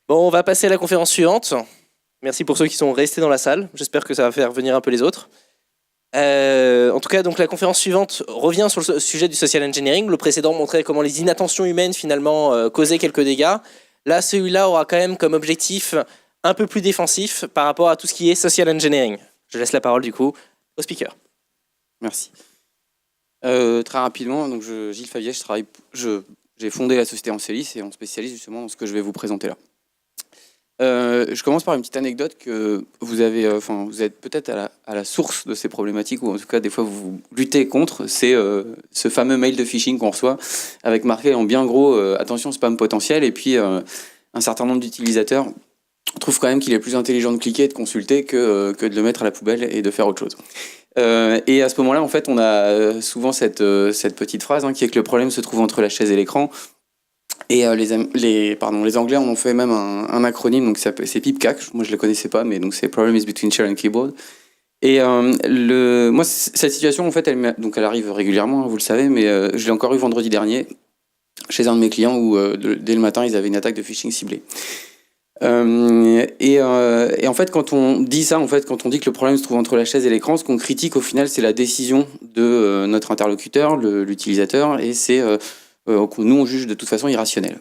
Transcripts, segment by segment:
Bon, on va passer à la conférence suivante. Merci pour ceux qui sont restés dans la salle. J'espère que ça va faire venir un peu les autres. En tout cas, donc la conférence suivante revient sur le sujet du social engineering. Le précédent montrait comment les inattentions humaines finalement causaient quelques dégâts. Là, celui-là aura quand même comme objectif un peu plus défensif par rapport à tout ce qui est social engineering. Je laisse la parole du coup au speaker. Merci. Très rapidement, donc Gilles Favier, j'ai fondé la société Ancelis et on spécialise justement dans ce que je vais vous présenter là. Je commence par une petite anecdote que vous êtes peut-être à la source de ces problématiques, ou en tout cas des fois vous luttez contre, c'est ce fameux mail de phishing qu'on reçoit avec marqué en bien gros attention spam potentiel, et puis un certain nombre d'utilisateurs trouvent quand même qu'il est plus intelligent de cliquer et de consulter que de le mettre à la poubelle et de faire autre chose. Et à ce moment-là, en fait, on a souvent cette petite phrase qui est que le problème se trouve entre la chaise et l'écran. Et les Anglais en ont fait même un acronyme, donc c'est PIPCAC. Moi, je ne le connaissais pas, mais donc c'est Problem is between chair and keyboard. Et moi, cette situation, en fait, elle arrive régulièrement, vous le savez, mais je l'ai encore eu vendredi dernier chez un de mes clients où dès le matin, ils avaient une attaque de phishing ciblée. Et en fait, quand on dit ça, quand on dit que le problème se trouve entre la chaise et l'écran, ce qu'on critique au final, c'est la décision de notre interlocuteur, l'utilisateur, et c'est que nous on juge de toute façon irrationnel.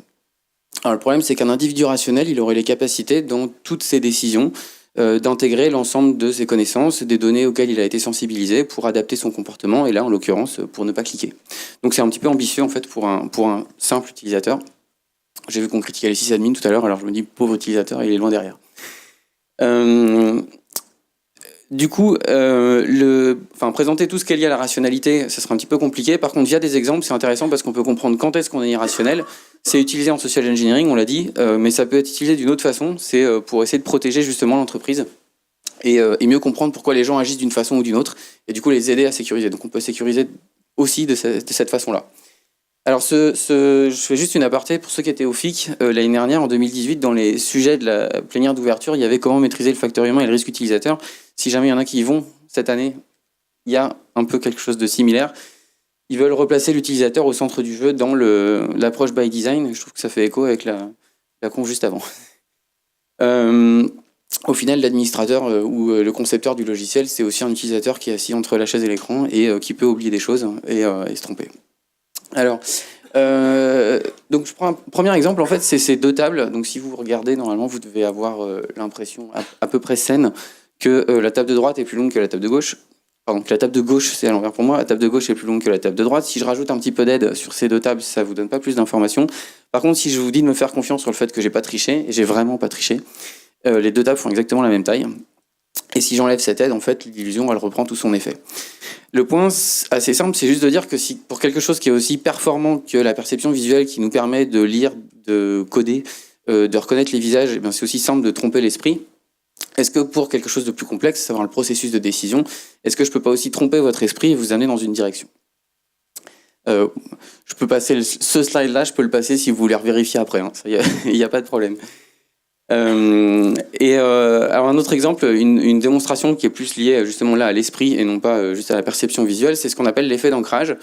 Alors le problème, c'est qu'un individu rationnel, il aurait les capacités dans toutes ses décisions d'intégrer l'ensemble de ses connaissances, des données auxquelles il a été sensibilisé pour adapter son comportement, et là en l'occurrence pour ne pas cliquer. Donc c'est un petit peu ambitieux en fait pour un simple utilisateur. J'ai vu qu'on critiquait les sysadmins tout à l'heure, alors je me dis pauvre utilisateur, il est loin derrière. Du coup, présenter tout ce qu'il y a à la rationalité, ça sera un petit peu compliqué. Par contre, via des exemples, c'est intéressant parce qu'on peut comprendre quand est-ce qu'on est irrationnel. C'est utilisé en social engineering, on l'a dit, mais ça peut être utilisé d'une autre façon. C'est pour essayer de protéger justement l'entreprise et mieux comprendre pourquoi les gens agissent d'une façon ou d'une autre, et du coup les aider à sécuriser. Donc on peut sécuriser aussi de cette façon-là. Alors, je fais juste une aparté pour ceux qui étaient au FIC. L'année dernière, en 2018, dans les sujets de la plénière d'ouverture, il y avait comment maîtriser le facteur humain et le risque utilisateur. Si jamais il y en a qui y vont cette année, il y a un peu quelque chose de similaire. Ils veulent replacer l'utilisateur au centre du jeu dans l'approche by design. Je trouve que ça fait écho avec la conf juste avant. Au final, l'administrateur ou le concepteur du logiciel, c'est aussi un utilisateur qui est assis entre la chaise et l'écran et qui peut oublier des choses et se tromper. Alors, donc je prends un premier exemple, en fait, c'est ces deux tables. Donc si vous regardez, normalement, vous devez avoir l'impression à peu près saine que la table de droite est plus longue que la table de gauche. Pardon, que la table de gauche, c'est à l'envers pour moi, la table de gauche est plus longue que la table de droite. Si je rajoute un petit peu d'aide sur ces deux tables, ça vous donne pas plus d'informations. Par contre, si je vous dis de me faire confiance sur le fait que j'ai pas triché, et j'ai vraiment pas triché, les deux tables font exactement la même taille. Et si j'enlève cette aide, en fait, l'illusion, elle reprend tout son effet. Le point assez simple, c'est juste de dire que si pour quelque chose qui est aussi performant que la perception visuelle qui nous permet de lire, de coder, de reconnaître les visages, eh bien c'est aussi simple de tromper l'esprit. Est-ce que pour quelque chose de plus complexe, savoir le processus de décision, est-ce que je peux pas aussi tromper votre esprit et vous amener dans une direction ? Je peux passer ce slide-là, je peux le passer si vous voulez vérifier après. Il n'y a pas de problème. Alors un autre exemple, une démonstration qui est plus liée justement là à l'esprit et non pas juste à la perception visuelle, c'est ce qu'on appelle l'effet d'ancrage.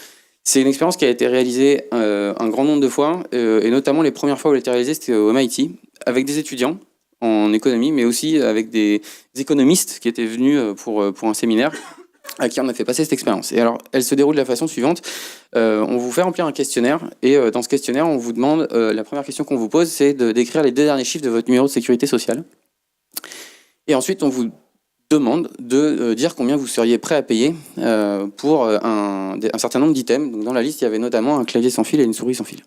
C'est une expérience qui a été réalisée un grand nombre de fois, et notamment les premières fois où elle a été réalisée, c'était au MIT, avec des étudiants en économie, mais aussi avec des économistes qui étaient venus pour un séminaire, à qui on a fait passer cette expérience. Et alors, elle se déroule de la façon suivante. On vous fait remplir un questionnaire, et dans ce questionnaire, on vous demande, la première question qu'on vous pose, c'est de décrire les 2 derniers chiffres de votre numéro de sécurité sociale. Et ensuite, on vous demande de dire combien vous seriez prêt à payer pour un certain nombre d'items. Donc, dans la liste, il y avait notamment un clavier sans fil et une souris sans fil.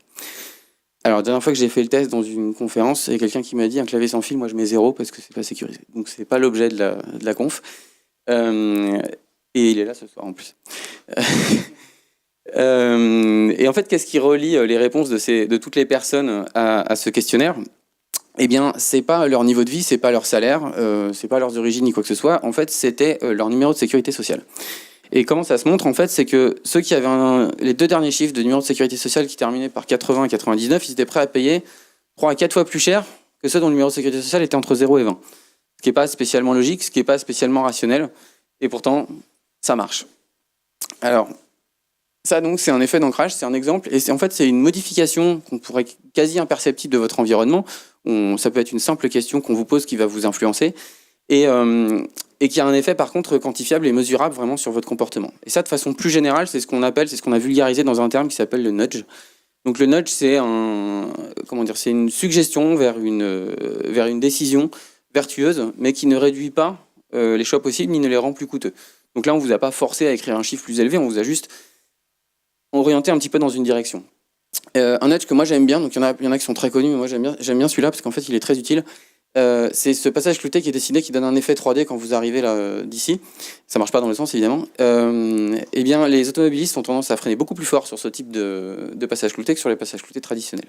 Alors, la dernière fois que j'ai fait le test dans une conférence, il y a quelqu'un qui m'a dit un clavier sans fil, moi je mets 0 parce que c'est pas sécurisé. Donc, c'est pas l'objet de la conf. Et il est là ce soir en plus. Et en fait, qu'est-ce qui relie les réponses de toutes les personnes à ce questionnaire ? Eh bien, c'est pas leur niveau de vie, c'est pas leur salaire, c'est pas leurs origines ni quoi que ce soit. En fait, c'était leur numéro de sécurité sociale. Et comment ça se montre, en fait, c'est que ceux qui avaient les 2 derniers chiffres de numéro de sécurité sociale qui terminaient par 80 et 99, ils étaient prêts à payer 3 à 4 fois plus cher que ceux dont le numéro de sécurité sociale était entre 0 et 20. Ce qui n'est pas spécialement logique, ce qui n'est pas spécialement rationnel. Et pourtant, ça marche. Alors, Ça, donc, c'est un effet d'ancrage, c'est un exemple. Et en fait, c'est une modification qu'on pourrait quasi imperceptible de votre environnement. Ça peut être une simple question qu'on vous pose qui va vous influencer. Et qui a un effet, par contre, quantifiable et mesurable vraiment sur votre comportement. Et ça, de façon plus générale, c'est ce qu'on a vulgarisé dans un terme qui s'appelle le nudge. Donc le nudge, c'est c'est une suggestion vers une décision vertueuse, mais qui ne réduit pas les choix possibles ni ne les rend plus coûteux. Donc là, on vous a pas forcé à écrire un chiffre plus élevé, on vous a juste orienté un petit peu dans une direction. Un nudge que moi j'aime bien, donc il y en a qui sont très connus, mais moi j'aime bien celui-là parce qu'en fait il est très utile. C'est ce passage clouté qui est dessiné qui donne un effet 3D quand vous arrivez là d'ici. Ça marche pas dans le sens évidemment. Eh bien, les automobilistes ont tendance à freiner beaucoup plus fort sur ce type de passage clouté que sur les passages cloutés traditionnels.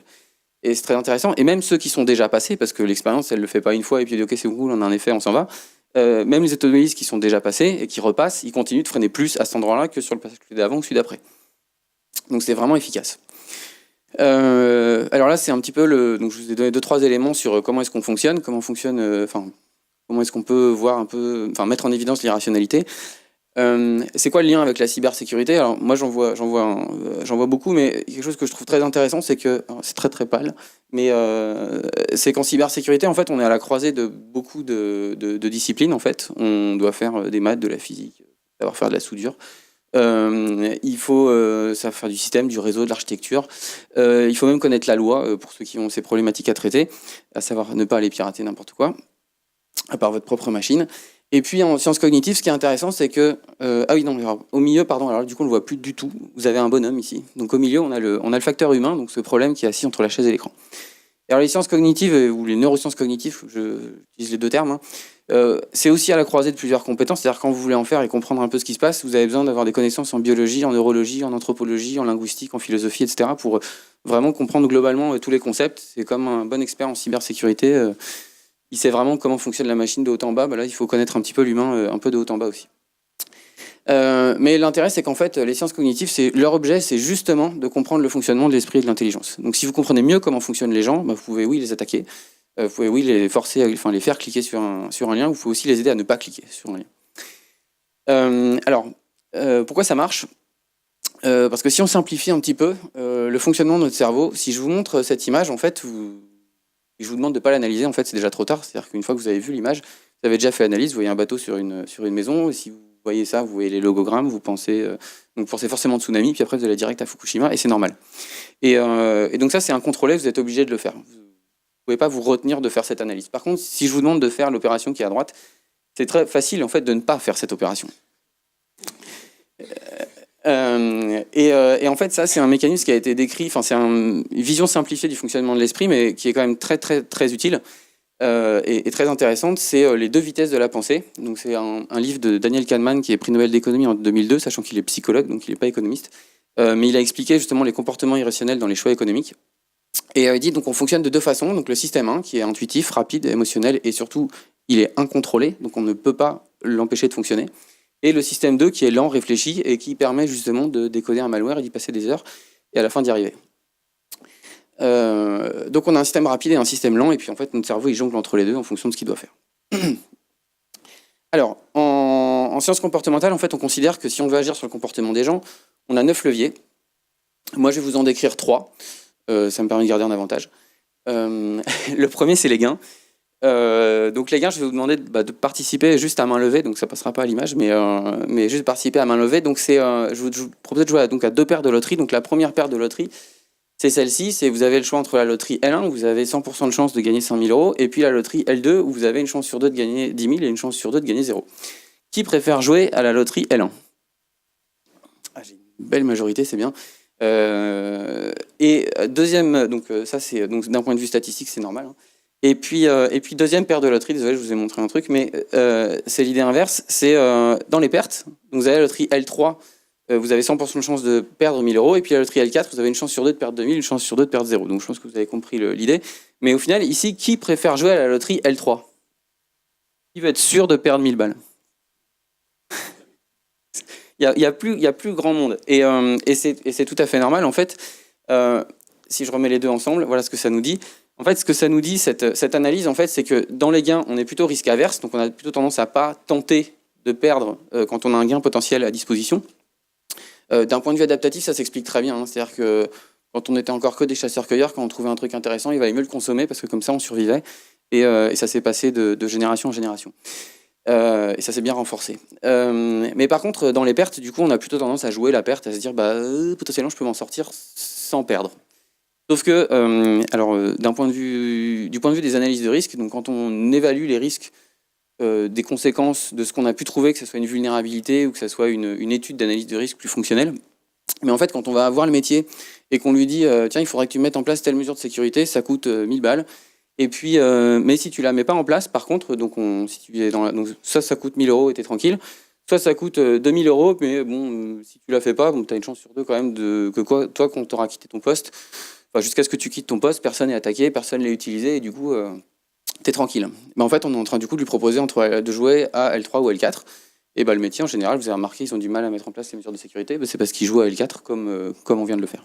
Et c'est très intéressant. Et même ceux qui sont déjà passés, parce que l'expérience elle le fait pas une fois et puis ok c'est cool, on a un effet, on s'en va. Même les automobilistes qui sont déjà passés et qui repassent, ils continuent de freiner plus à cet endroit-là que sur le passage clouté d'avant ou celui d'après. Donc c'est vraiment efficace. Alors là, c'est un petit peu donc je vous ai donné 2-3 éléments sur comment est-ce qu'on fonctionne, comment est-ce qu'on peut voir mettre en évidence l'irrationalité. C'est quoi le lien avec la cybersécurité? Alors moi, j'en vois beaucoup, mais quelque chose que je trouve très intéressant, c'est que c'est très très pâle, mais c'est qu'en cybersécurité, en fait, on est à la croisée de beaucoup de disciplines. En fait, on doit faire des maths, de la physique, savoir faire de la soudure. Il faut savoir faire du système, du réseau, de l'architecture. Il faut même connaître la loi pour ceux qui ont ces problématiques à traiter, à savoir ne pas aller pirater n'importe quoi, à part votre propre machine. Et puis en sciences cognitives, ce qui est intéressant, c'est que au milieu, alors du coup on le voit plus du tout. Vous avez un bonhomme ici. Donc au milieu, on a le facteur humain, donc ce problème qui est assis entre la chaise et l'écran. Alors les sciences cognitives ou les neurosciences cognitives, j'utilise les deux termes. C'est aussi à la croisée de plusieurs compétences. C'est-à-dire quand vous voulez en faire et comprendre un peu ce qui se passe, vous avez besoin d'avoir des connaissances en biologie, en neurologie, en anthropologie, en linguistique, en philosophie, etc. pour vraiment comprendre globalement tous les concepts. C'est comme un bon expert en cybersécurité. Il sait vraiment comment fonctionne la machine de haut en bas. Là, il faut connaître un petit peu l'humain, un peu de haut en bas aussi. Mais l'intérêt, c'est qu'en fait, les sciences cognitives, leur objet, c'est justement de comprendre le fonctionnement de l'esprit et de l'intelligence. Donc, si vous comprenez mieux comment fonctionnent les gens, vous pouvez, oui, les attaquer. Vous pouvez, oui, les forcer, les faire cliquer sur un lien. Vous pouvez aussi les aider à ne pas cliquer sur un lien. Pourquoi ça marche? Parce que si on simplifie un petit peu le fonctionnement de notre cerveau, si je vous montre cette image, en fait, je vous demande de ne pas l'analyser, en fait, c'est déjà trop tard. C'est-à-dire qu'une fois que vous avez vu l'image, vous avez déjà fait l'analyse, vous voyez un bateau sur une maison, et si vous voyez ça, vous voyez les logogrammes, vous pensez forcément de tsunami, puis après vous allez direct à Fukushima, et c'est normal. Et donc ça, c'est incontrôlé, vous êtes obligé de le faire. Vous ne pouvez pas vous retenir de faire cette analyse. Par contre, si je vous demande de faire l'opération qui est à droite, c'est très facile, en fait, de ne pas faire cette opération. Et en fait, ça, c'est un mécanisme qui a été décrit, c'est une vision simplifiée du fonctionnement de l'esprit, mais qui est quand même très, très, très utile et très intéressante. C'est les deux vitesses de la pensée. Donc, c'est un livre de Daniel Kahneman qui est prix Nobel d'économie en 2002, sachant qu'il est psychologue, donc il n'est pas économiste. Mais il a expliqué justement les comportements irrationnels dans les choix économiques. Et il dit donc on fonctionne de deux façons. Donc, le système 1, qui est intuitif, rapide, émotionnel, et surtout, il est incontrôlé, donc on ne peut pas l'empêcher de fonctionner. Et le système 2 qui est lent, réfléchi et qui permet justement de décoder un malware et d'y passer des heures et à la fin d'y arriver. Donc on a un système rapide et un système lent et puis en fait notre cerveau il jongle entre les deux en fonction de ce qu'il doit faire. Alors en sciences comportementales en fait on considère que si on veut agir sur le comportement des gens, on a 9 leviers. Moi je vais vous en décrire 3, ça me permet de garder un avantage. Le premier c'est les gains. Donc les gains, je vais vous demander de participer juste à main levée, donc ça passera pas à l'image, mais juste participer à main levée. Donc je vous propose de jouer à 2 paires de loterie. Donc la première paire de loterie, c'est celle-ci. Vous avez le choix entre la loterie L1 où vous avez 100% de chance de gagner 5 000 €, et puis la loterie L2 où vous avez une chance sur 2 de gagner 10 000 et une chance sur 2 de gagner 0. Qui préfère jouer à la loterie L1? J'ai une belle majorité, c'est bien. Et deuxième, donc ça c'est donc d'un point de vue statistique, c'est normal. Et puis deuxième paire de loterie, désolé, je vous ai montré un truc, mais c'est l'idée inverse, c'est dans les pertes. Donc vous avez la loterie L3, vous avez 100% de chance de perdre 1 000 €, et puis la loterie L4, vous avez une chance sur 2 de perdre 2 000, une chance sur 2 de perdre 0. Donc je pense que vous avez compris l'idée. Mais au final, ici, qui préfère jouer à la loterie L3? Qui veut être sûr de perdre 1000 balles? Il y a plus grand monde. Et c'est tout à fait normal. En fait, si je remets les deux ensemble, voilà ce que ça nous dit. En fait, ce que ça nous dit, cette analyse, en fait, c'est que dans les gains, on est plutôt risque averse, donc on a plutôt tendance à pas tenter de perdre quand on a un gain potentiel à disposition. D'un point de vue adaptatif, ça s'explique très bien. C'est-à-dire que quand on était encore que des chasseurs-cueilleurs, quand on trouvait un truc intéressant, il valait mieux le consommer parce que comme ça, on survivait. Et ça s'est passé de génération en génération. Et ça s'est bien renforcé. Mais par contre, dans les pertes, du coup, on a plutôt tendance à jouer la perte, à se dire, potentiellement, je peux m'en sortir sans perdre. Sauf que, du point de vue des analyses de risque, donc quand on évalue les risques des conséquences de ce qu'on a pu trouver, que ce soit une vulnérabilité ou que ce soit une étude d'analyse de risque plus fonctionnelle, mais en fait, quand on va avoir le métier et qu'on lui dit, tiens, il faudrait que tu mettes en place telle mesure de sécurité, ça coûte 1000 balles. Et puis, mais si tu la mets pas en place, par contre, donc si tu es donc soit ça coûte 1000 € et t'es tranquille, soit ça coûte 2000 €, mais bon, si tu la fais pas, bon, tu as une chance sur deux quand même toi, quand tu auras quitté ton poste, jusqu'à ce que tu quittes ton poste, personne n'est attaqué, personne n'est utilisé, et du coup, tu es tranquille. Mais en fait, on est en train du coup de lui proposer de jouer à L3 ou L4. Et le métier, en général, vous avez remarqué, ils ont du mal à mettre en place les mesures de sécurité, c'est parce qu'ils jouent à L4 comme on vient de le faire.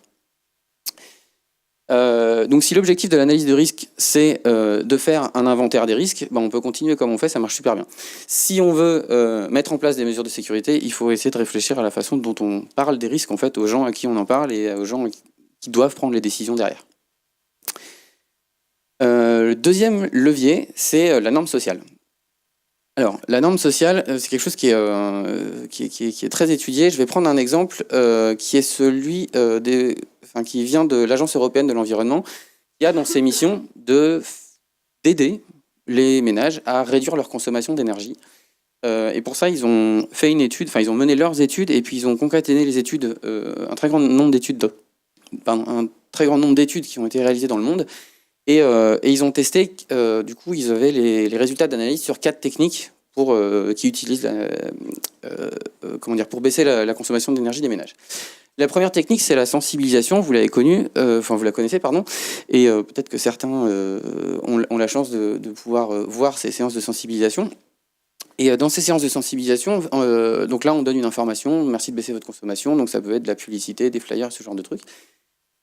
Donc si l'objectif de l'analyse de risque c'est de faire un inventaire des risques, on peut continuer comme on fait, ça marche super bien. Si on veut mettre en place des mesures de sécurité, il faut essayer de réfléchir à la façon dont on parle des risques en fait, aux gens à qui on en parle et aux gens qui doivent prendre les décisions derrière. Le deuxième levier, c'est la norme sociale. Alors, la norme sociale, c'est quelque chose qui est très étudié. Je vais prendre un exemple qui est celui qui vient de l'Agence européenne de l'environnement, qui a dans ses missions d'aider les ménages à réduire leur consommation d'énergie. Et pour ça, ils ont fait une étude, ils ont mené leurs études et puis ils ont concaténé les études, un très grand nombre d'études qui ont été réalisées dans le monde. Et ils ont testé, du coup, ils avaient les résultats d'analyse sur 4 techniques qui utilisent pour baisser la consommation d'énergie des ménages. La première technique, c'est la sensibilisation. Vous l'avez connue, vous la connaissez, pardon. Et peut-être que certains ont la chance de pouvoir voir ces séances de sensibilisation. Et dans ces séances de sensibilisation, donc là, on donne une information. Merci de baisser votre consommation. Donc ça peut être de la publicité, des flyers, ce genre de trucs.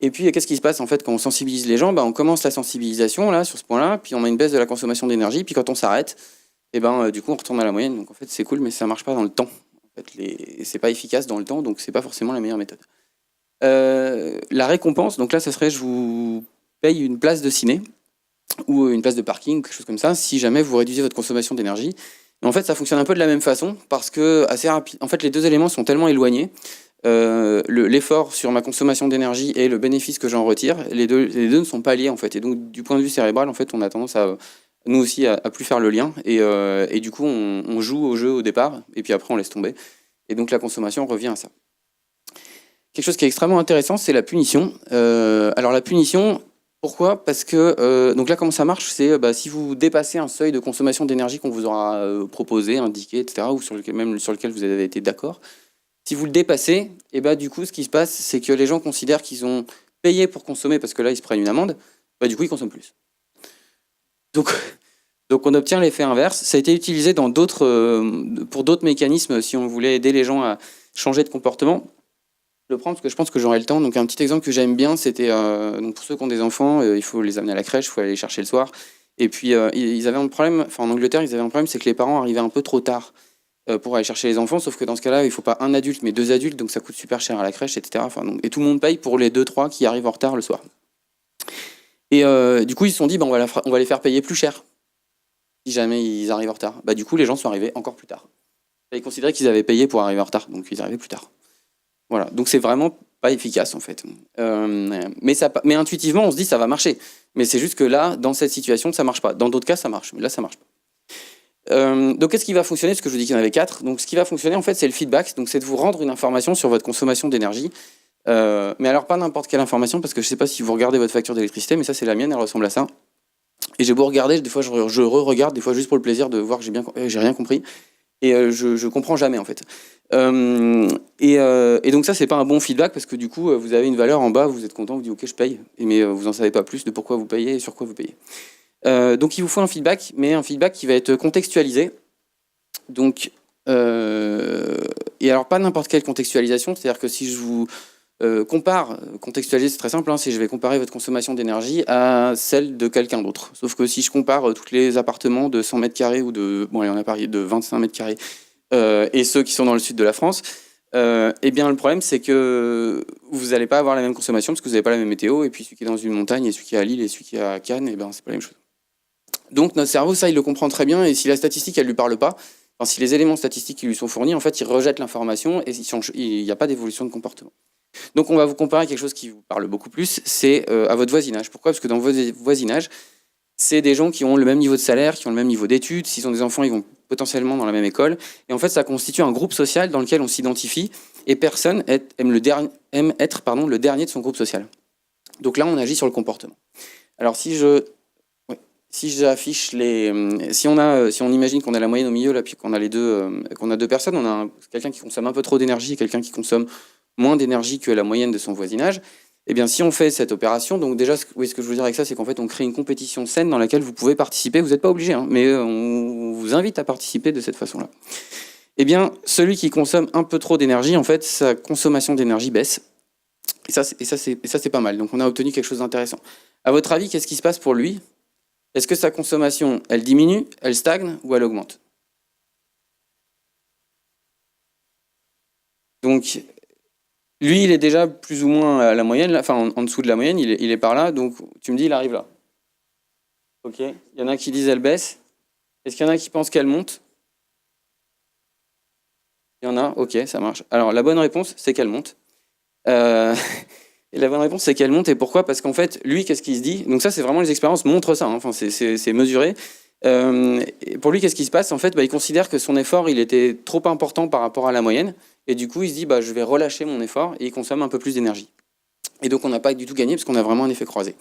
Et puis, qu'est-ce qui se passe en fait quand on sensibilise les gens ? On commence la sensibilisation là sur ce point-là, puis on a une baisse de la consommation d'énergie, puis quand on s'arrête, du coup, on retourne à la moyenne. Donc en fait, c'est cool, mais ça marche pas dans le temps. En fait, c'est pas efficace dans le temps, donc c'est pas forcément la meilleure méthode. La récompense, donc là, ça serait je vous paye une place de ciné ou une place de parking, quelque chose comme ça, si jamais vous réduisez votre consommation d'énergie. Mais en fait, ça fonctionne un peu de la même façon parce que assez rapide. En fait, les deux éléments sont tellement éloignés. L'effort sur ma consommation d'énergie et le bénéfice que j'en retire, les deux ne sont pas liés en fait. Et donc du point de vue cérébral, en fait, on a tendance nous aussi à plus faire le lien. Et du coup, on joue au jeu au départ et puis après on laisse tomber. Et donc la consommation revient à ça. Quelque chose qui est extrêmement intéressant, c'est la punition. Alors la punition, pourquoi ? Parce que donc là, comment ça marche ? C'est si vous dépassez un seuil de consommation d'énergie qu'on vous aura proposé, indiqué, etc., ou sur lequel vous avez été d'accord. Si vous le dépassez, du coup, ce qui se passe, c'est que les gens considèrent qu'ils ont payé pour consommer parce que là, ils se prennent une amende. Du coup, ils consomment plus. Donc on obtient l'effet inverse. Ça a été utilisé pour d'autres mécanismes si on voulait aider les gens à changer de comportement. Je le prends parce que je pense que j'aurai le temps. Donc un petit exemple que j'aime bien, c'était donc pour ceux qui ont des enfants, il faut les amener à la crèche, il faut aller les chercher le soir. Et puis ils avaient un problème. En Angleterre, ils avaient un problème, c'est que les parents arrivaient un peu trop tard pour aller chercher les enfants, sauf que dans ce cas-là, il ne faut pas un adulte, mais 2 adultes, donc ça coûte super cher à la crèche, etc. Et tout le monde paye pour les 2-3 qui arrivent en retard le soir. Et du coup, ils se sont dit, on va les faire payer plus cher, si jamais ils arrivent en retard. Du coup, les gens sont arrivés encore plus tard. Ils considéraient qu'ils avaient payé pour arriver en retard, donc ils arrivaient plus tard. Voilà, donc c'est vraiment pas efficace en fait. Mais intuitivement, on se dit, ça va marcher. Mais c'est juste que là, dans cette situation, ça marche pas. Dans d'autres cas, ça marche, mais là, ça marche pas. Donc qu'est-ce qui va fonctionner ? Parce que je vous dis qu'il y en avait 4. Donc ce qui va fonctionner en fait c'est le feedback. Donc c'est de vous rendre une information sur votre consommation d'énergie. Mais alors pas n'importe quelle information parce que je sais pas si vous regardez votre facture d'électricité, mais ça c'est la mienne, elle ressemble à ça. Et j'ai beau regarder, des fois je re-regarde, des fois juste pour le plaisir de voir que j'ai rien compris. Et je comprends jamais en fait. Et donc ça c'est pas un bon feedback parce que du coup vous avez une valeur en bas, vous êtes content, vous dites ok je paye, mais vous en savez pas plus de pourquoi vous payez et sur quoi vous payez. Donc il vous faut un feedback, mais un feedback qui va être contextualisé. Donc, et alors pas n'importe quelle contextualisation, c'est-à-dire que si je vous compare, contextualiser c'est très simple, si je vais comparer votre consommation d'énergie à celle de quelqu'un d'autre. Sauf que si je compare tous les appartements de 100 mètres carrés ou il y en a Paris de 25 mètres carrés et ceux qui sont dans le sud de la France, Eh bien, le problème, c'est que vous n'allez pas avoir la même consommation parce que vous n'avez pas la même météo. Et puis, celui qui est dans une montagne et celui qui est à Lille et celui qui est à Cannes, eh ben, c'est pas la même chose. Donc, notre cerveau, ça, il le comprend très bien. Et si la statistique, elle lui parle pas, enfin, si les éléments statistiques qui lui sont fournis, en fait, il rejette l'information et il n'y a pas d'évolution de comportement. Donc, on va vous comparer à quelque chose qui vous parle beaucoup plus, c'est à votre voisinage. Pourquoi ? Parce que dans votre voisinage, c'est des gens qui ont le même niveau de salaire, qui ont le même niveau d'études. S'ils ont des enfants, ils vont potentiellement dans la même école. Et en fait, ça constitue un groupe social dans lequel on s'identifie et personne aime être le dernier de son groupe social. Donc là, on agit sur le comportement. Alors, si j'affiche si on imagine qu'on a la moyenne au milieu, là, puis qu'on a qu'on a deux personnes, on a quelqu'un qui consomme un peu trop d'énergie et quelqu'un qui consomme moins d'énergie que la moyenne de son voisinage. Eh bien, si on fait cette opération, donc déjà, ce que je veux dire avec ça, c'est qu'en fait, on crée une compétition saine dans laquelle vous pouvez participer. Vous n'êtes pas obligé, hein, mais on vous invite à participer de cette façon-là. Eh bien, celui qui consomme un peu trop d'énergie, en fait, sa consommation d'énergie baisse. Et ça, c'est pas mal. Donc, on a obtenu quelque chose d'intéressant. À votre avis, qu'est-ce qui se passe pour lui ? Est-ce que sa consommation, elle diminue, elle stagne ou elle augmente ? Donc, lui, il est déjà plus ou moins à la moyenne, enfin en dessous de la moyenne, il est par là, donc tu me dis, il arrive là. Ok. Il y en a qui disent elle baisse. Est-ce qu'il y en a qui pensent qu'elle monte ? Il y en a, ok, ça marche. Alors la bonne réponse, c'est qu'elle monte. Et la bonne réponse, c'est qu'elle monte. Et pourquoi ? Parce qu'en fait, lui, qu'est-ce qu'il se dit ? Donc ça, c'est vraiment les expériences montrent ça. Hein. Enfin, c'est mesuré. Et pour lui, qu'est-ce qui se passe ? En fait, il considère que son effort, il était trop important par rapport à la moyenne. Et du coup, il se dit, je vais relâcher mon effort et il consomme un peu plus d'énergie. Et donc, on n'a pas du tout gagné parce qu'on a vraiment un effet croisé.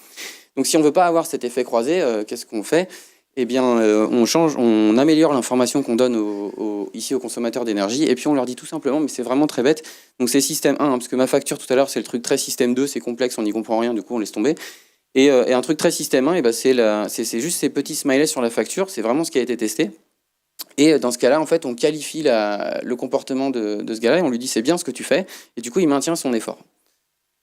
Donc, si on ne veut pas avoir cet effet croisé, qu'est-ce qu'on fait ? Eh bien, on améliore l'information qu'on donne ici aux consommateurs d'énergie et puis on leur dit tout simplement, mais c'est vraiment très bête, donc c'est système 1, hein, parce que ma facture tout à l'heure, c'est le truc très système 2, c'est complexe, on n'y comprend rien, du coup, on laisse tomber. Et un truc très système 1, c'est juste ces petits smileys sur la facture, c'est vraiment ce qui a été testé. Et dans ce cas-là, en fait, on qualifie le comportement de ce gars-là et on lui dit c'est bien ce que tu fais. Et du coup, il maintient son effort.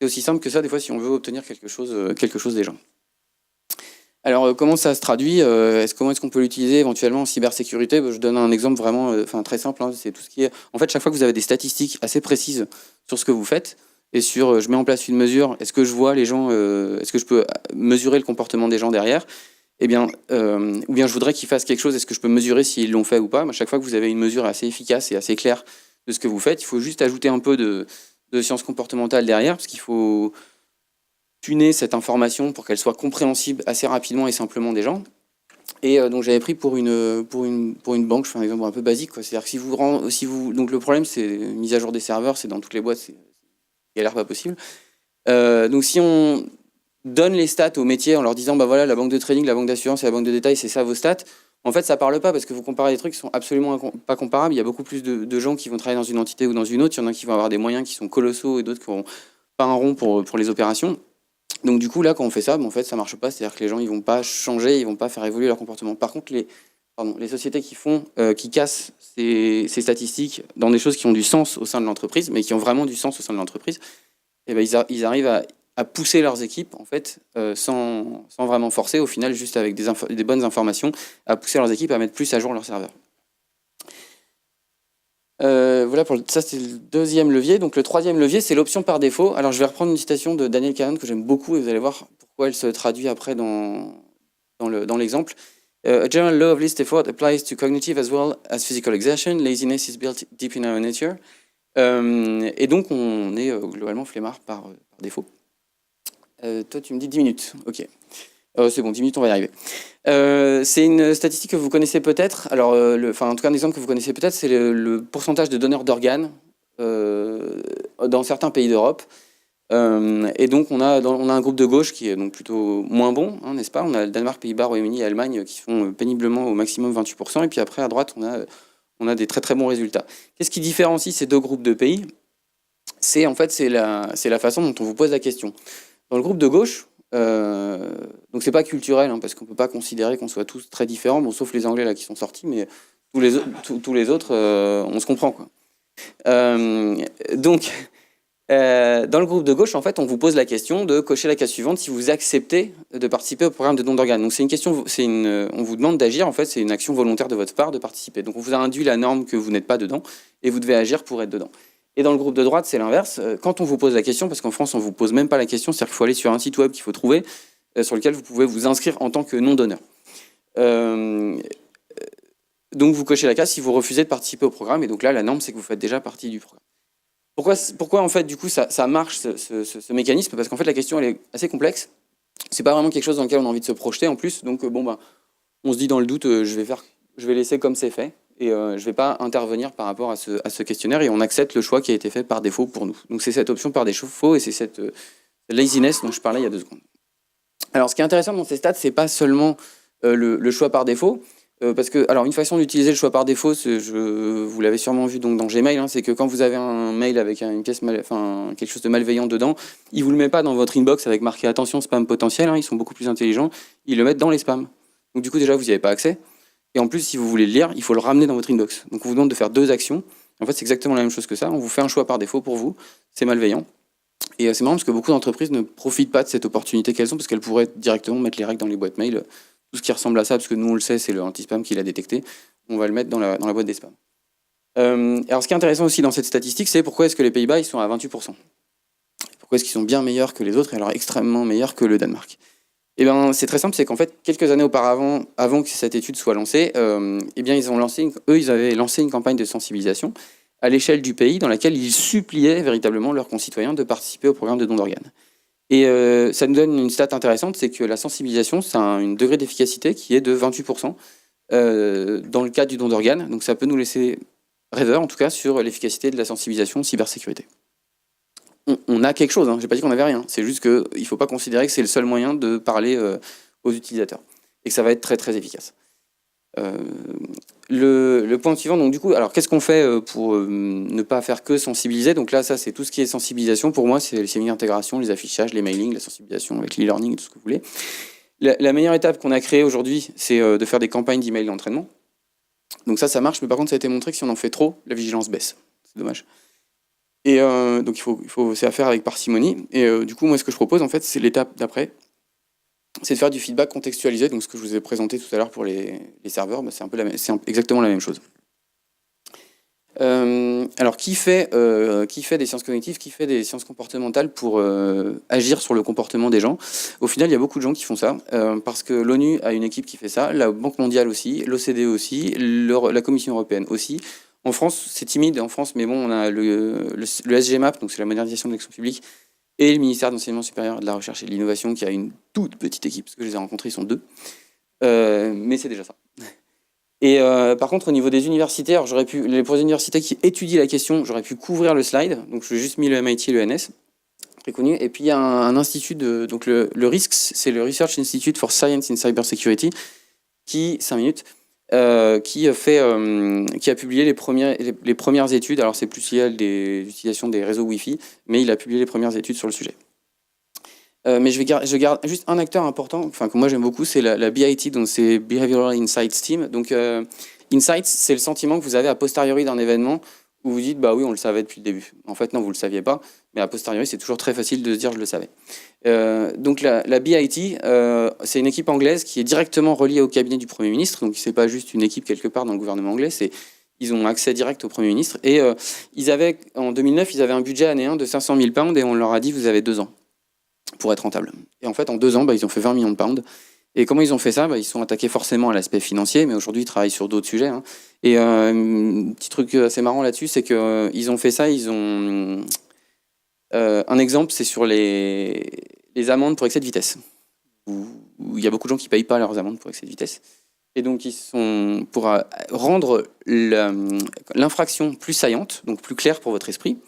C'est aussi simple que ça, des fois, si on veut obtenir quelque chose des gens. Alors, comment ça se traduit ? Comment est-ce qu'on peut l'utiliser éventuellement en cybersécurité ? Je donne un exemple vraiment très simple. Hein, c'est tout ce qui est... En fait, chaque fois que vous avez des statistiques assez précises sur ce que vous faites, et je mets en place une mesure, est-ce que je vois les gens, est-ce que je peux mesurer le comportement des gens derrière ? Eh bien, ou bien je voudrais qu'ils fassent quelque chose, est-ce que je peux mesurer s'ils l'ont fait ou pas ? À chaque fois que vous avez une mesure assez efficace et assez claire de ce que vous faites, il faut juste ajouter un peu de sciences comportementales derrière, parce qu'il faut tuner cette information pour qu'elle soit compréhensible assez rapidement et simplement des gens. Et donc j'avais pris pour une banque, je fais un exemple un peu basique, quoi. C'est-à-dire que donc le problème c'est mise à jour des serveurs, c'est dans toutes les boîtes, c'est galère pas possible. Donc si on donne les stats aux métiers en leur disant voilà, la banque de trading, la banque d'assurance et la banque de détail, c'est ça vos stats, en fait ça parle pas parce que vous comparez des trucs qui sont absolument pas comparables. Il y a beaucoup plus de gens qui vont travailler dans une entité ou dans une autre, il y en a qui vont avoir des moyens qui sont colossaux et d'autres qui n'auront pas un rond pour les opérations. Donc du coup là quand on fait ça, en fait ça marche pas, c'est-à-dire que les gens ils vont pas changer, ils vont pas faire évoluer leur comportement. Par contre les sociétés qui cassent ces statistiques dans des choses qui ont du sens au sein de l'entreprise, mais qui ont vraiment du sens au sein de l'entreprise, eh ben, ils arrivent à pousser leurs équipes en fait sans vraiment forcer, au final juste avec des bonnes informations, à pousser leurs équipes à mettre plus à jour leur serveur. Voilà, ça c'est le deuxième levier. Donc le troisième levier, c'est l'option par défaut. Alors je vais reprendre une citation de Daniel Kahneman que j'aime beaucoup et vous allez voir pourquoi elle se traduit après dans l'exemple. A general law of least effort applies to cognitive as well as physical exertion. Laziness is built deep in our nature. Et donc on est globalement flemmard par défaut. Toi tu me dis 10 minutes, ok. C'est bon, 10 minutes, on va y arriver. C'est une statistique que vous connaissez peut-être. Alors, en tout cas, un exemple que vous connaissez peut-être, c'est le pourcentage de donneurs d'organes dans certains pays d'Europe. Et donc, on a un groupe de gauche qui est donc plutôt moins bon, hein, n'est-ce pas ? On a le Danemark, Pays-Bas, Royaume-Uni et Allemagne qui font péniblement au maximum 28%. Et puis après, à droite, on a des très très bons résultats. Qu'est-ce qui différencie ces deux groupes de pays ? C'est la façon dont on vous pose la question. Dans le groupe de gauche, donc c'est pas culturel, hein, parce qu'on peut pas considérer qu'on soit tous très différents, bon, sauf les Anglais là qui sont sortis, mais tous les autres, on se comprend, quoi. Donc, dans le groupe de gauche, en fait, on vous pose la question de cocher la case suivante si vous acceptez de participer au programme de don d'organes. Donc c'est une question, on vous demande d'agir, en fait, c'est une action volontaire de votre part de participer. Donc on vous a induit la norme que vous n'êtes pas dedans et vous devez agir pour être dedans. Et dans le groupe de droite, c'est l'inverse. Quand on vous pose la question, parce qu'en France, on ne vous pose même pas la question, c'est-à-dire qu'il faut aller sur un site web qu'il faut trouver, sur lequel vous pouvez vous inscrire en tant que non-donneur. Donc vous cochez la case si vous refusez de participer au programme, et donc là, la norme, c'est que vous faites déjà partie du programme. Pourquoi en fait, du coup, ça marche, ce mécanisme? Parce qu'en fait, la question, elle est assez complexe. C'est pas vraiment quelque chose dans lequel on a envie de se projeter, en plus. Donc, on se dit dans le doute, je vais laisser comme c'est fait, et je vais pas intervenir par rapport à ce questionnaire, et on accepte le choix qui a été fait par défaut pour nous. Donc c'est cette option par défaut, et c'est cette laziness dont je parlais il y a 2 secondes. Alors ce qui est intéressant dans ces stats, c'est pas seulement le choix par défaut, parce que, alors, une façon d'utiliser le choix par défaut, vous l'avez sûrement vu donc dans Gmail, hein, c'est que quand vous avez un mail avec une pièce quelque chose de malveillant dedans, ils vous le mettent pas dans votre inbox avec marqué attention spam potentiel, hein, ils sont beaucoup plus intelligents, ils le mettent dans les spams. Donc du coup déjà vous n'y avez pas accès, et en plus si vous voulez le lire, il faut le ramener dans votre inbox. Donc on vous demande de faire 2 actions. En fait c'est exactement la même chose que ça, on vous fait un choix par défaut pour vous, c'est malveillant. Et c'est marrant parce que beaucoup d'entreprises ne profitent pas de cette opportunité qu'elles ont, parce qu'elles pourraient directement mettre les règles dans les boîtes mail. Tout ce qui ressemble à ça, parce que nous on le sait, c'est le anti-spam qui l'a détecté, on va le mettre dans la boîte des spams. Alors ce qui est intéressant aussi dans cette statistique, c'est pourquoi est-ce que les Pays-Bas ils sont à 28%. Pourquoi est-ce qu'ils sont bien meilleurs que les autres, et alors extrêmement meilleurs que le Danemark? Eh bien c'est très simple, c'est qu'en fait quelques années auparavant, avant que cette étude soit lancée, eh bien ils avaient lancé une campagne de sensibilisation à l'échelle du pays dans laquelle ils suppliaient véritablement leurs concitoyens de participer au programme de don d'organes. Et ça nous donne une stat intéressante, c'est que la sensibilisation, c'est un degré d'efficacité qui est de 28% dans le cas du don d'organes. Donc ça peut nous laisser rêveurs, en tout cas, sur l'efficacité de la sensibilisation en cybersécurité. On a quelque chose, hein. J'ai pas dit qu'on n'avait rien. C'est juste qu'il ne faut pas considérer que c'est le seul moyen de parler aux utilisateurs. Et que ça va être très très efficace. Le point suivant, donc du coup, alors qu'est-ce qu'on fait pour ne pas faire que sensibiliser? Donc là, ça c'est tout ce qui est sensibilisation. Pour moi, c'est les séminaires d'intégration, les affichages, les mailings, la sensibilisation avec l'e-learning, tout ce que vous voulez. La meilleure étape qu'on a créée aujourd'hui, c'est de faire des campagnes d'email d'entraînement. Donc ça marche, mais par contre, ça a été montré que si on en fait trop, la vigilance baisse. C'est dommage. Et donc c'est à faire avec parcimonie. Et du coup, moi, ce que je propose, en fait, c'est l'étape d'après. C'est de faire du feedback contextualisé, donc ce que je vous ai présenté tout à l'heure pour les serveurs, c'est exactement la même chose. Alors, qui fait des sciences cognitives, qui fait des sciences comportementales pour agir sur le comportement des gens? Au final, il y a beaucoup de gens qui font ça, parce que l'ONU a une équipe qui fait ça, la Banque mondiale aussi, l'OCDE aussi, la Commission européenne aussi. En France, c'est timide en France, mais bon, on a le SGMAP, donc c'est la modernisation de l'action publique, et le ministère de l'Enseignement supérieur, de la Recherche et de l'Innovation, qui a une toute petite équipe, parce que je les ai rencontrés, ils sont 2. Mais c'est déjà ça. Et par contre, au niveau des universités, alors pour les universités qui étudient la question, j'aurais pu couvrir le slide. Donc, j'ai juste mis le MIT et le NS, très connu. Et puis, il y a un institut donc le RISC, c'est le Research Institute for Science in Cybersecurity, qui a publié les premières études. Alors, c'est plus lié à l'utilisation des réseaux Wi-Fi, mais il a publié les premières études sur le sujet. Mais je garde juste un acteur important, que moi j'aime beaucoup, c'est la BIT, donc c'est Behavioral Insights Team. Donc Insights, c'est le sentiment que vous avez a posteriori d'un événement où vous dites bah oui, on le savait depuis le début. En fait non, vous le saviez pas, mais a posteriori c'est toujours très facile de se dire je le savais. Donc la BIT, c'est une équipe anglaise qui est directement reliée au cabinet du Premier ministre, donc c'est pas juste une équipe quelque part dans le gouvernement anglais, ils ont accès direct au Premier ministre. Et en 2009, ils avaient un budget annéen de 500 000 pounds et on leur a dit vous avez 2 ans pour être rentable. Et en fait, en 2 ans, ils ont fait 20 millions de pounds. Et comment ils ont fait ça? Ils sont attaqués forcément à l'aspect financier, mais aujourd'hui, ils travaillent sur d'autres sujets. Hein. Et un petit truc assez marrant là-dessus, c'est qu'ils ont fait ça, un exemple, c'est sur les amendes pour excès de vitesse. Où il y a beaucoup de gens qui ne payent pas leurs amendes pour excès de vitesse. Et donc, pour rendre l'infraction plus saillante, donc plus claire pour votre esprit,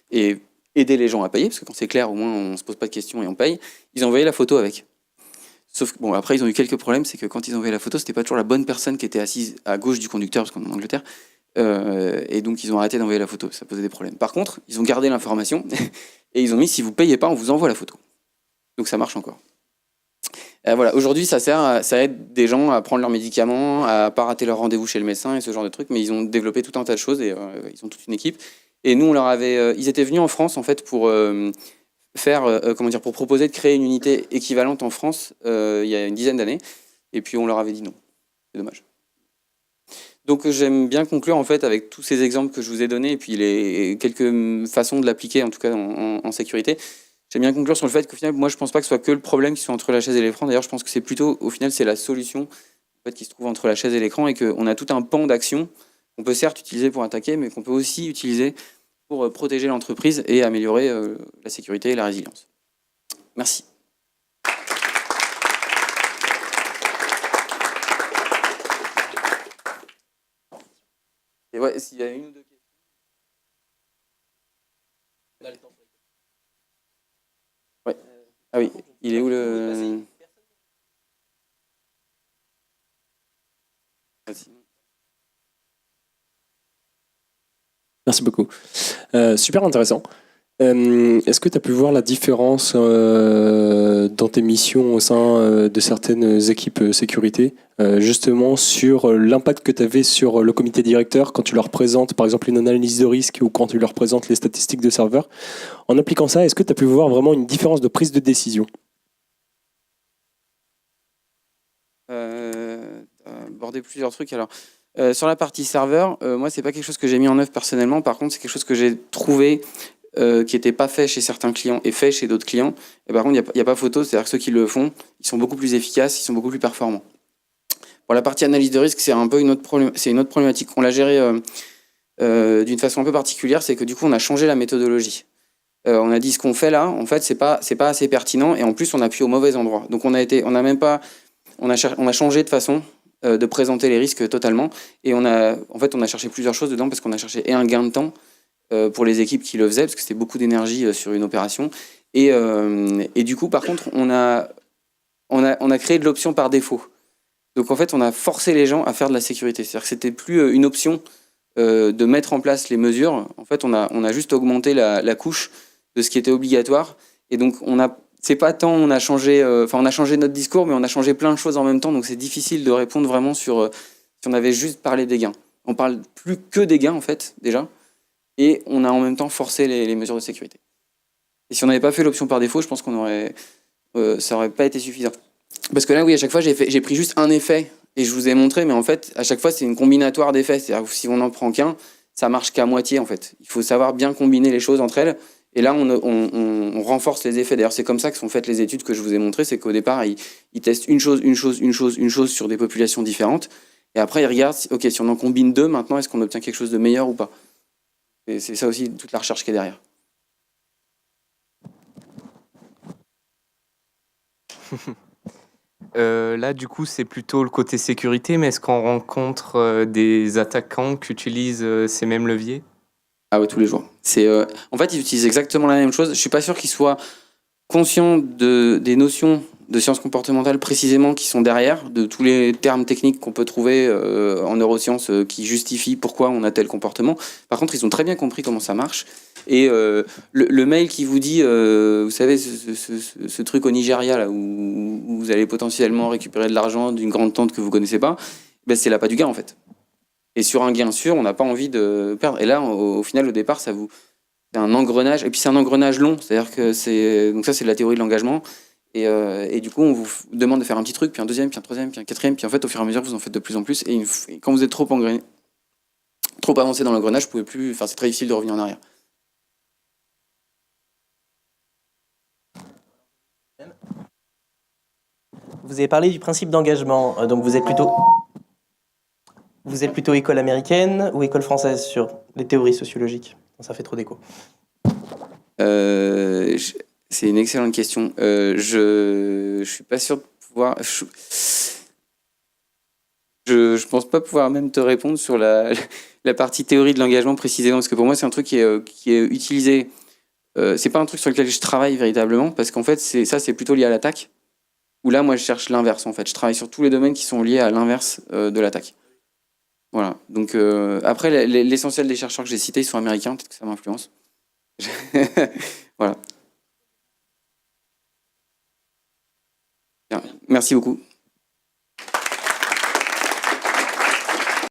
et aider les gens à payer, parce que quand c'est clair, au moins, on ne se pose pas de questions et on paye. Ils ont envoyé la photo avec. Sauf que, après, ils ont eu quelques problèmes, c'est que quand ils ont envoyé la photo, c'était pas toujours la bonne personne qui était assise à gauche du conducteur, parce qu'on est en Angleterre. Et donc, ils ont arrêté d'envoyer la photo. Ça posait des problèmes. Par contre, ils ont gardé l'information et ils ont mis, si vous payez pas, on vous envoie la photo. Donc, ça marche encore. Voilà. Aujourd'hui, ça aide des gens à prendre leurs médicaments, à pas rater leur rendez-vous chez le médecin et ce genre de trucs, mais ils ont développé tout un tas de choses et ils ont toute une équipe. Et nous, ils étaient venus en France en fait pour pour proposer de créer une unité équivalente en France il y a une dizaine d'années. Et puis on leur avait dit non. C'est dommage. Donc j'aime bien conclure en fait avec tous ces exemples que je vous ai donnés et puis les quelques façons de l'appliquer en tout cas en sécurité. J'aime bien conclure sur le fait qu'au final, moi je pense pas que ce soit que le problème qui soit entre la chaise et l'écran. D'ailleurs, je pense que c'est plutôt au final c'est la solution en fait, qui se trouve entre la chaise et l'écran et qu'on a tout un pan d'action qu'on peut certes utiliser pour attaquer, mais qu'on peut aussi utiliser pour protéger l'entreprise et améliorer la sécurité et la résilience. Merci. Et ouais, s'il y a une ou deux questions. Ouais. Ah oui, il est où le... Merci beaucoup. Super intéressant. Est-ce que tu as pu voir la différence dans tes missions au sein de certaines équipes sécurité, justement sur l'impact que tu avais sur le comité directeur quand tu leur présentes par exemple une analyse de risque ou quand tu leur présentes les statistiques de serveurs? En appliquant ça, est-ce que tu as pu voir vraiment une différence de prise de décision? Aborder plusieurs trucs alors. Sur la partie serveur, moi c'est pas quelque chose que j'ai mis en œuvre personnellement, par contre c'est quelque chose que j'ai trouvé qui n'était pas fait chez certains clients et fait chez d'autres clients. Et par contre, il n'y a pas photo, c'est-à-dire que ceux qui le font, ils sont beaucoup plus efficaces, ils sont beaucoup plus performants. Pour la partie analyse de risque, c'est un peu une autre problématique. On l'a géré d'une façon un peu particulière, c'est que du coup, on a changé la méthodologie. On a dit ce qu'on fait là, en fait, c'est pas assez pertinent et en plus, on appuie au mauvais endroit. Donc, on a changé de façon de présenter les risques totalement et on a cherché plusieurs choses dedans parce qu'on a cherché un gain de temps pour les équipes qui le faisaient, parce que c'était beaucoup d'énergie sur une opération. Et du coup, par contre, on a créé de l'option par défaut. Donc en fait, on a forcé les gens à faire de la sécurité. C'est-à-dire que c'était plus une option de mettre en place les mesures. En fait, on a juste augmenté la couche de ce qui était obligatoire. Et donc, c'est pas tant on a changé notre discours, mais on a changé plein de choses en même temps. Donc c'est difficile de répondre vraiment sur si on avait juste parlé des gains. On parle plus que des gains en fait déjà. Et on a en même temps forcé les mesures de sécurité. Et si on n'avait pas fait l'option par défaut, je pense ça aurait pas été suffisant. Parce que là, oui, à chaque fois, j'ai pris juste un effet et je vous ai montré, mais en fait, à chaque fois, c'est une combinatoire d'effets. C'est-à-dire que si on n'en prend qu'un, ça marche qu'à moitié, en fait. Il faut savoir bien combiner les choses entre elles. Et là, on renforce les effets. D'ailleurs, c'est comme ça que sont faites les études que je vous ai montrées. C'est qu'au départ, ils testent une chose sur des populations différentes. Et après, ils regardent, OK, si on en combine deux, maintenant, est-ce qu'on obtient quelque chose de meilleur ou pas? Et c'est ça aussi, toute la recherche qui est derrière. Là, du coup, c'est plutôt le côté sécurité, mais est-ce qu'on rencontre des attaquants qui utilisent ces mêmes leviers? Ah ouais, tous les jours. En fait, ils utilisent exactement la même chose. Je suis pas sûr qu'ils soient conscients des notions de sciences comportementales précisément qui sont derrière, de tous les termes techniques qu'on peut trouver en neurosciences qui justifient pourquoi on a tel comportement. Par contre, ils ont très bien compris comment ça marche. Et le mail qui vous dit, vous savez, ce truc au Nigeria là, où vous allez potentiellement récupérer de l'argent d'une grande tante que vous connaissez pas, ben, c'est l'appât du gain en fait. Et sur un gain sûr, on n'a pas envie de perdre. Et là, au final, au départ, c'est un engrenage. Et puis c'est un engrenage long, c'est-à-dire que donc ça, c'est de la théorie de l'engagement. Et du coup, on vous demande de faire un petit truc, puis un deuxième, puis un troisième, puis un quatrième, puis en fait, au fur et à mesure, vous en faites de plus en plus. Et quand vous êtes trop avancé dans l'engrenage, vous pouvez plus. Enfin, c'est très difficile de revenir en arrière. Vous avez parlé du principe d'engagement, donc vous êtes plutôt école américaine ou école française sur les théories sociologiques? Ça fait trop d'écho. C'est une excellente question. Je suis pas sûr de pouvoir. Je pense pas pouvoir même te répondre sur la partie théorie de l'engagement précisément, parce que pour moi c'est un truc qui est utilisé. C'est pas un truc sur lequel je travaille véritablement, parce qu'en fait c'est plutôt lié à l'attaque. Où là moi je cherche l'inverse en fait. Je travaille sur tous les domaines qui sont liés à l'inverse de l'attaque. Voilà. Donc après l'essentiel des chercheurs que j'ai cités ils sont américains, peut-être que ça m'influence. Voilà. Bien. Merci beaucoup.